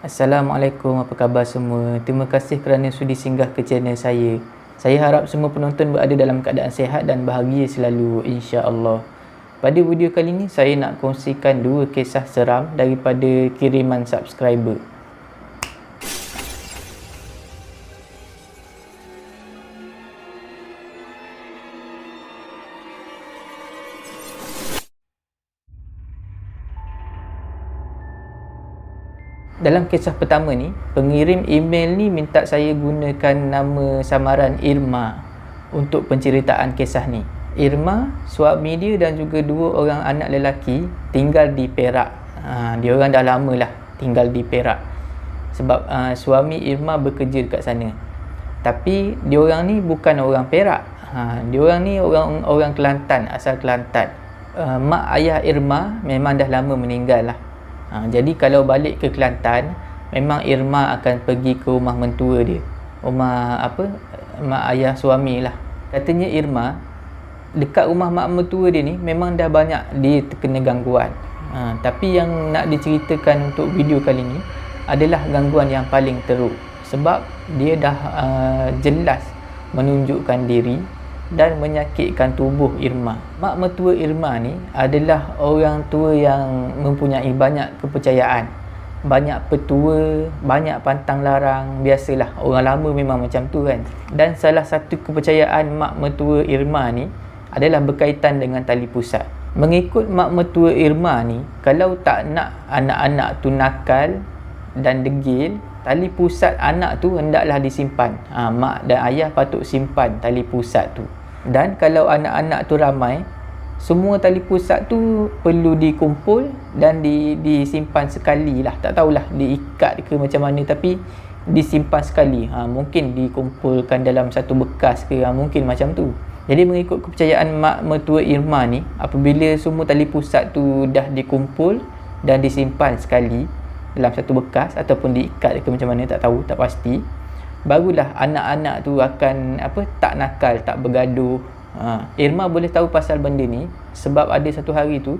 Assalamualaikum, apa khabar semua? Terima kasih kerana sudi singgah ke channel saya. Saya harap semua penonton berada dalam keadaan sihat dan bahagia selalu, insya-Allah. Pada video kali ini, saya nak kongsikan dua kisah seram daripada kiriman subscriber. Dalam kisah pertama ni, pengirim email ni minta saya gunakan nama samaran Irma untuk penceritaan kisah ni. Irma, suami dia dan juga dua orang anak lelaki tinggal di Perak. Dia orang dah lama lah tinggal di Perak. Sebab suami Irma bekerja dekat sana. Tapi dia orang ni bukan orang Perak. Dia orang ni orang Kelantan, asal Kelantan. Mak ayah Irma memang dah lama meninggal lah. Jadi kalau balik ke Kelantan, memang Irma akan pergi ke rumah mentua dia. Mak ayah suami lah. Katanya Irma, dekat rumah mak mentua dia ni memang dah banyak dia terkena gangguan. Tapi yang nak diceritakan untuk video kali ni adalah gangguan yang paling teruk. Sebab dia dah jelas menunjukkan diri dan menyakitkan tubuh Irma. Mak mertua Irma ni adalah orang tua yang mempunyai banyak kepercayaan, banyak petua, banyak pantang larang. Biasalah, orang lama memang macam tu kan. Dan salah satu kepercayaan mak mertua Irma ni adalah berkaitan dengan tali pusat. Mengikut mak mertua Irma ni, kalau tak nak anak-anak tu nakal dan degil, tali pusat anak tu hendaklah disimpan. Mak dan ayah patut simpan tali pusat tu. Dan kalau anak-anak tu ramai, semua tali pusat tu perlu dikumpul dan disimpan sekali lah. Tak tahulah diikat ke macam mana, tapi disimpan sekali. Mungkin dikumpulkan dalam satu bekas ke, mungkin macam tu. Jadi mengikut kepercayaan mak mertua Irma ni, apabila semua tali pusat tu dah dikumpul dan disimpan sekali dalam satu bekas ataupun diikat ke macam mana, tak tahu, tak pasti, barulah anak-anak tu akan tak nakal, tak bergaduh. Irma boleh tahu pasal benda ni sebab ada satu hari tu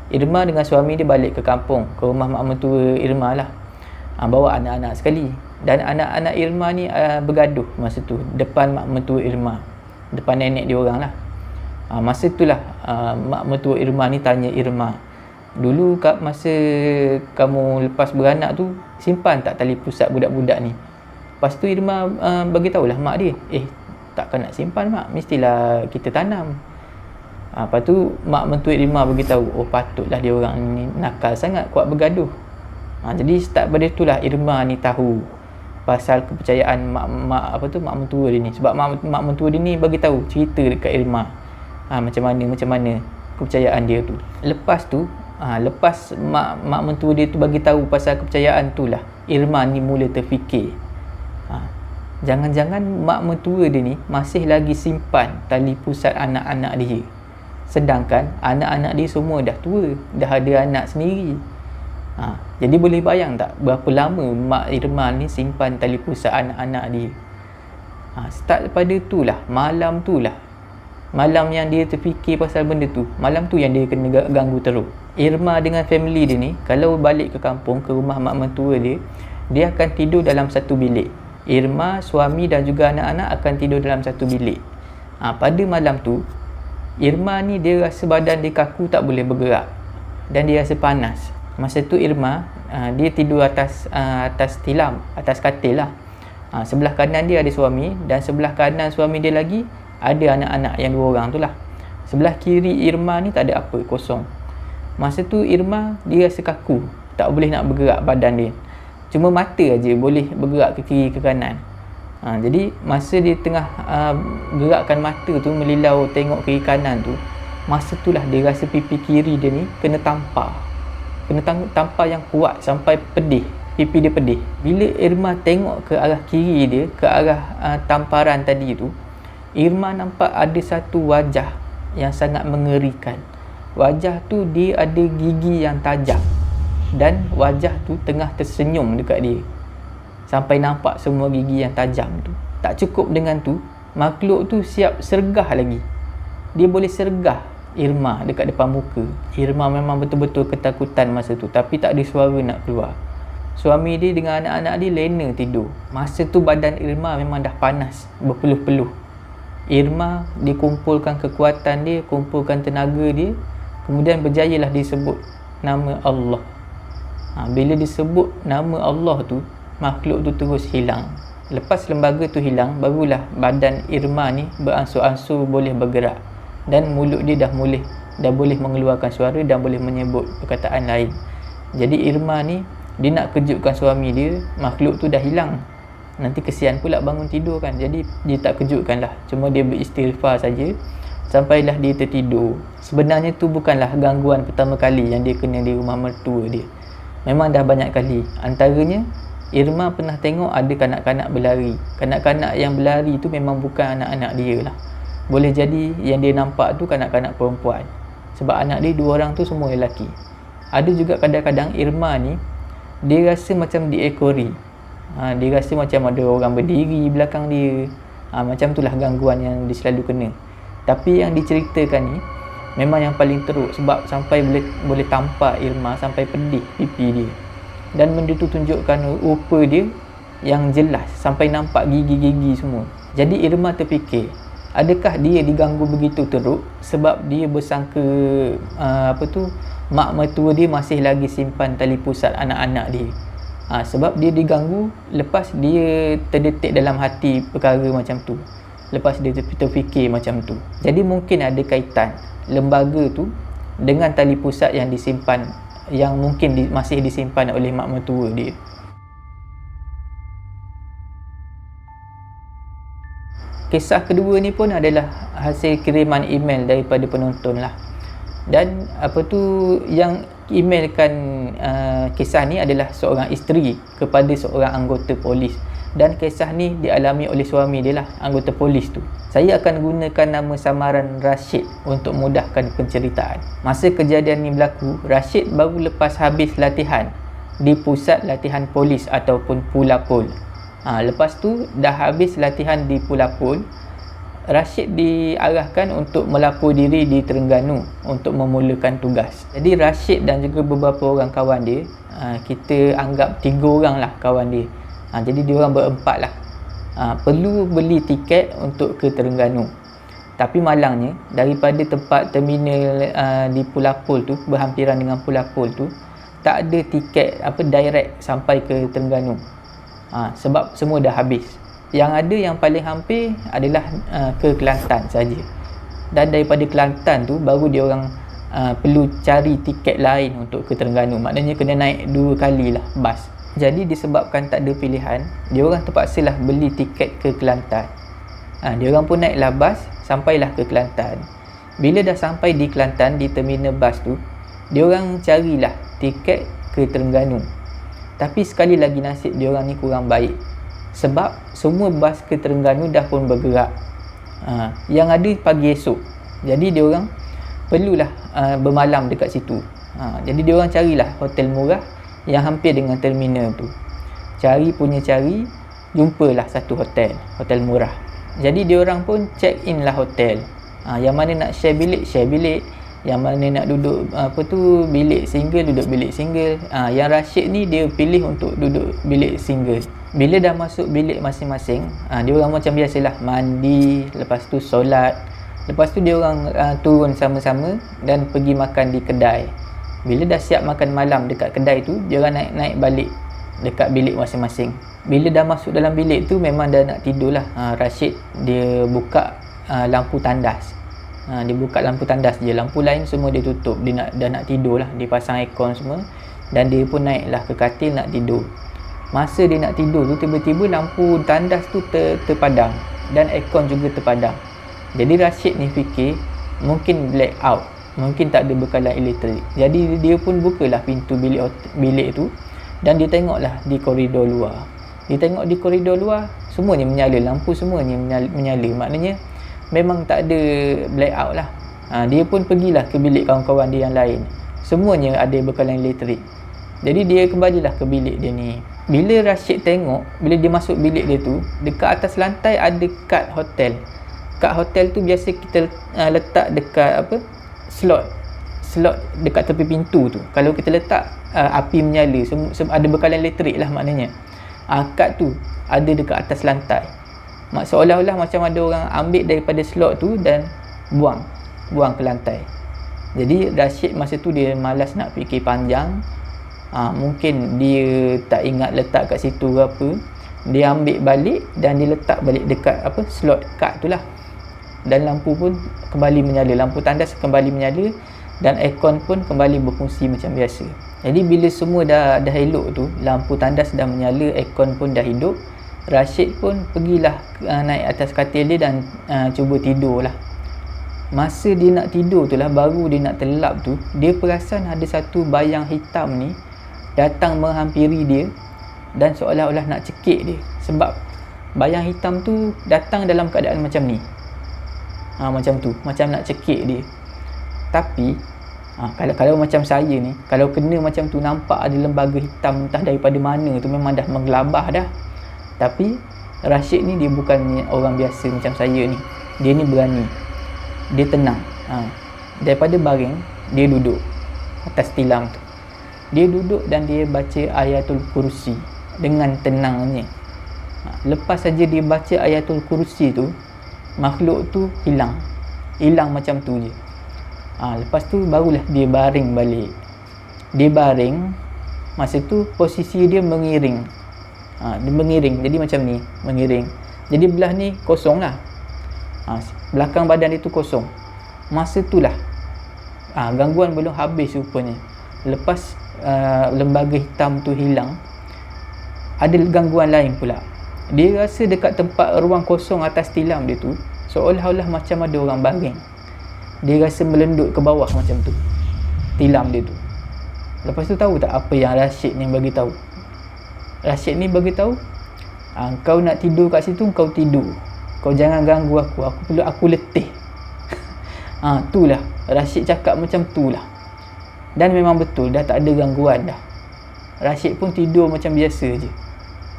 Irma dengan suami dia balik ke kampung, ke rumah mak mertua Irma lah. Bawa anak-anak sekali. Dan anak-anak Irma ni bergaduh masa tu depan mak mertua Irma, depan nenek dia orang lah. Masa tu lah mak mertua Irma ni tanya Irma, dulu masa kamu lepas beranak tu, simpan tak tali pusat budak-budak ni? Lepas tu Irma bagi tahulah mak dia, takkan nak simpan mak, mestilah kita tanam. Lepas tu mak mentua Irma bagi tahu, patutlah dia orang ni nakal sangat, kuat bergaduh. Jadi start pada itulah Irma ni tahu pasal kepercayaan mak mentua dia ni. Sebab mak mentua dia ni bagi tahu, cerita dekat Irma macam mana kepercayaan dia tu. Lepas tu lepas mak mentua dia tu bagi tahu pasal kepercayaan tu lah, Irma ni mula terfikir, jangan-jangan mak mertua dia ni masih lagi simpan tali pusat anak-anak dia. Sedangkan anak-anak dia semua dah tua, dah ada anak sendiri. Jadi boleh bayang tak berapa lama mak Irma ni simpan tali pusat anak-anak dia. Start pada itulah, malam yang dia terfikir pasal benda tu, malam tu yang dia kena ganggu teruk. Irma dengan family dia ni, kalau balik ke kampung, ke rumah mak mertua dia, dia akan tidur dalam satu bilik. Irma, suami dan juga anak-anak akan tidur dalam satu bilik. Pada malam tu, Irma ni dia rasa badan dia kaku, tak boleh bergerak, dan dia rasa panas. Masa tu Irma dia tidur atas tilam, atas katil lah. Sebelah kanan dia ada suami, dan sebelah kanan suami dia lagi ada anak-anak yang dua orang tu lah. Sebelah kiri Irma ni tak ada apa, kosong. Masa tu Irma dia rasa kaku, tak boleh nak bergerak badan dia. Cuma mata aja boleh bergerak ke kiri ke kanan. Jadi masa dia tengah gerakkan mata tu, melilau tengok kiri kanan tu, masa tu lah dia rasa pipi kiri dia ni kena tampar yang kuat sampai pedih, pipi dia pedih. Bila Irma tengok ke arah kiri dia, ke arah tamparan tadi tu, Irma nampak ada satu wajah yang sangat mengerikan. Wajah tu dia ada gigi yang tajam, dan wajah tu tengah tersenyum dekat dia, sampai nampak semua gigi yang tajam tu. Tak cukup dengan tu, makhluk tu siap sergah lagi. Dia boleh sergah Irma dekat depan muka. Irma memang betul-betul ketakutan masa tu, tapi tak ada suara nak keluar. Suami dia dengan anak-anak dia lena tidur. Masa tu badan Irma memang dah panas, berpeluh-peluh. Irma dikumpulkan kekuatan dia, kumpulkan tenaga dia, kemudian berjayalah disebut nama Allah. Bila disebut nama Allah tu, makhluk tu terus hilang. Lepas lembaga tu hilang, barulah badan Irma ni beransur-ansur boleh bergerak, dan mulut dia dah boleh mengeluarkan suara dan boleh menyebut perkataan lain. Jadi Irma ni, dia nak kejutkan suami dia, makhluk tu dah hilang. Nanti kesian pula bangun tidur kan. Jadi dia tak kejutkan lah, cuma dia beristighfar saja sampailah dia tertidur. Sebenarnya tu bukanlah gangguan pertama kali yang dia kena di rumah mertua dia. Memang dah banyak kali. Antaranya, Irma pernah tengok ada kanak-kanak berlari. Kanak-kanak yang berlari tu memang bukan anak-anak dia lah. Boleh jadi yang dia nampak tu kanak-kanak perempuan, sebab anak dia 2 orang tu semua lelaki. Ada juga kadang-kadang Irma ni, dia rasa macam diekori. Dia rasa macam ada orang berdiri belakang dia. Macam itulah gangguan yang dia selalu kena. Tapi yang diceritakan ni memang yang paling teruk, sebab sampai boleh tampak Irma sampai pedih pipi dia. Dan benda tu tunjukkan rupa dia yang jelas, sampai nampak gigi-gigi semua. Jadi Irma terfikir, adakah dia diganggu begitu teruk sebab dia bersangka mak mertua dia masih lagi simpan tali pusat anak-anak dia. Sebab dia diganggu lepas dia terdetik dalam hati perkara macam tu, lepas dia terfikir macam tu. Jadi mungkin ada kaitan lembaga tu dengan tali pusat yang disimpan, yang mungkin masih disimpan oleh mak mertua dia. Kisah kedua ni pun adalah hasil kiriman email daripada penonton lah. Dan yang emailkan kisah ni adalah seorang isteri kepada seorang anggota polis. Dan kisah ni dialami oleh suami dia lah, anggota polis tu. Saya akan gunakan nama samaran Rashid untuk mudahkan penceritaan. Masa kejadian ni berlaku, Rashid baru lepas habis latihan di pusat latihan polis ataupun Pulapol. Lepas tu dah habis latihan di Pulapol, Rashid diarahkan untuk melapor diri di Terengganu untuk memulakan tugas. Jadi Rashid dan juga beberapa orang kawan dia, kita anggap 3 orang lah kawan dia. Jadi dia orang berempat lah, perlu beli tiket untuk ke Terengganu. Tapi malangnya, daripada tempat terminal di Pulapol tu, berhampiran dengan Pulapol tu, tak ada tiket direct sampai ke Terengganu. Sebab semua dah habis. Yang ada yang paling hampir adalah ke Kelantan saja. Dan daripada Kelantan tu baru dia orang perlu cari tiket lain untuk ke Terengganu. Maknanya kena naik 2 kali lah bas. Jadi disebabkan tak ada pilihan, dia orang terpaksalah beli tiket ke Kelantan. Dia orang pun naiklah bas, sampailah ke Kelantan. Bila dah sampai di Kelantan, di terminal bas tu, dia orang carilah tiket ke Terengganu. Tapi sekali lagi nasib dia orang ni kurang baik, sebab semua bas ke Terengganu dah pun bergerak. Yang ada pagi esok. Jadi dia orang perlulah bermalam dekat situ. Jadi dia orang carilah hotel murah yang hampir dengan terminal tu. Cari, jumpalah satu hotel murah. Jadi dia orang pun check in lah hotel. Yang mana nak share bilik, yang mana nak duduk bilik single, duduk bilik single. Yang Rashid ni dia pilih untuk duduk bilik single. Bila dah masuk bilik masing-masing, dia orang macam biasalah mandi, lepas tu solat, lepas tu dia orang turun sama-sama dan pergi makan di kedai. Bila dah siap makan malam dekat kedai tu, dia orang naik balik dekat bilik masing-masing. Bila dah masuk dalam bilik tu, memang dah nak tidur lah. Rashid dia buka lampu tandas. Dia buka lampu tandas je, lampu lain semua dia tutup. Dia dah nak tidur lah, dia pasang aircon semua. Dan dia pun naiklah ke katil nak tidur. Masa dia nak tidur tu, tiba-tiba lampu tandas tu terpadam dan aircon juga terpadam. Jadi Rashid ni fikir mungkin black out, mungkin tak ada bekalan elektrik. Jadi dia pun bukalah pintu bilik tu dan dia tengoklah di koridor luar. Dia tengok di koridor luar semuanya menyala, lampu semuanya menyala. Maknanya memang tak ada black out lah. Dia pun pergilah ke bilik kawan-kawan dia yang lain. Semuanya ada bekalan elektrik. Jadi dia kembalilah ke bilik dia ni. Bila Rashid tengok, bila dia masuk bilik dia tu, dekat atas lantai ada kad hotel. Kad hotel tu biasa kita letak dekat slot dekat tepi pintu tu. Kalau kita letak api menyala, ada bekalan elektrik lah maknanya. Kad tu ada dekat atas lantai. Seolah-olah macam ada orang ambil daripada slot tu dan buang ke lantai. Jadi Rashid masa tu dia malas nak fikir panjang. Mungkin dia tak ingat letak kat situ ke apa. Dia ambil balik dan dia letak balik dekat slot kad tu lah. Dan lampu pun kembali menyala, lampu tandas kembali menyala dan aircon pun kembali berfungsi macam biasa. Jadi bila semua dah elok tu, lampu tandas dah menyala, aircon pun dah hidup, Rashid pun pergilah naik atas katil dia dan cuba tidur lah. Masa dia nak tidur tu lah, baru dia nak terlelap tu, dia perasan ada satu bayang hitam ni datang menghampiri dia dan seolah-olah nak cekik dia. Sebab bayang hitam tu datang dalam keadaan macam ni, macam tu, macam nak cekik dia. Tapi kalau macam saya ni, kalau kena macam tu, nampak ada lembaga hitam entah daripada mana tu, memang dah menggelabah dah. Tapi Rashid ni dia bukan orang biasa macam saya ni. Dia ni berani, dia tenang. Daripada baring, dia duduk atas tilam tu. Dia duduk dan dia baca Ayatul Kursi dengan tenangnya. Lepas saja dia baca Ayatul Kursi tu, makhluk tu hilang macam tu je. Lepas tu barulah dia baring balik. Dia baring, masa tu posisi dia mengiring. Dia mengiring, jadi macam ni, mengiring. Jadi belah ni kosong lah. Belakang badan dia tu kosong. Masa tu lah gangguan belum habis rupanya. Lepas lembaga hitam tu hilang, ada gangguan lain pula. Dia rasa dekat tempat ruang kosong atas tilam dia tu, seolah-olah macam ada orang baring. Dia rasa melendut ke bawah macam tu, tilam dia tu. Lepas tu tahu tak apa yang Rashid ni bagi tahu? Rashid ni bagi tahu, kau nak tidur kat situ, kau tidur. Kau jangan ganggu aku letih. Itulah Rashid cakap macam tu lah. Dan memang betul, dah tak ada gangguan dah. Rashid pun tidur macam biasa je.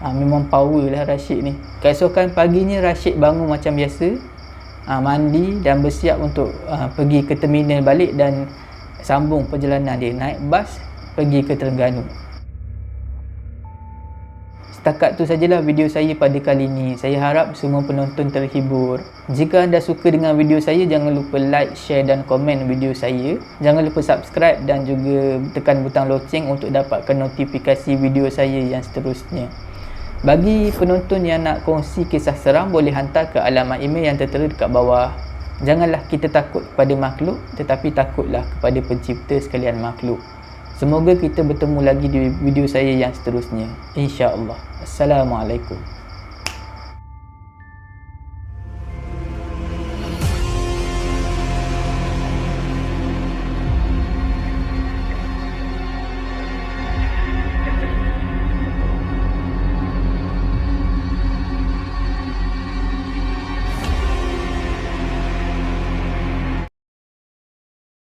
Memang power lah Rashid ni. Keesokan paginya Rashid bangun macam biasa, mandi dan bersiap untuk pergi ke terminal balik dan sambung perjalanan dia, naik bas pergi ke Terengganu. Setakat tu sajalah video saya pada kali ini. Saya harap semua penonton terhibur. Jika anda suka dengan video saya, jangan lupa like, share dan komen video saya. Jangan lupa subscribe dan juga tekan butang loceng untuk dapatkan notifikasi video saya yang seterusnya. Bagi penonton yang nak kongsi kisah seram, boleh hantar ke alamat email yang tertera dekat bawah. Janganlah kita takut kepada makhluk, tetapi takutlah kepada pencipta sekalian makhluk. Semoga kita bertemu lagi di video saya yang seterusnya, insya-Allah. Assalamualaikum.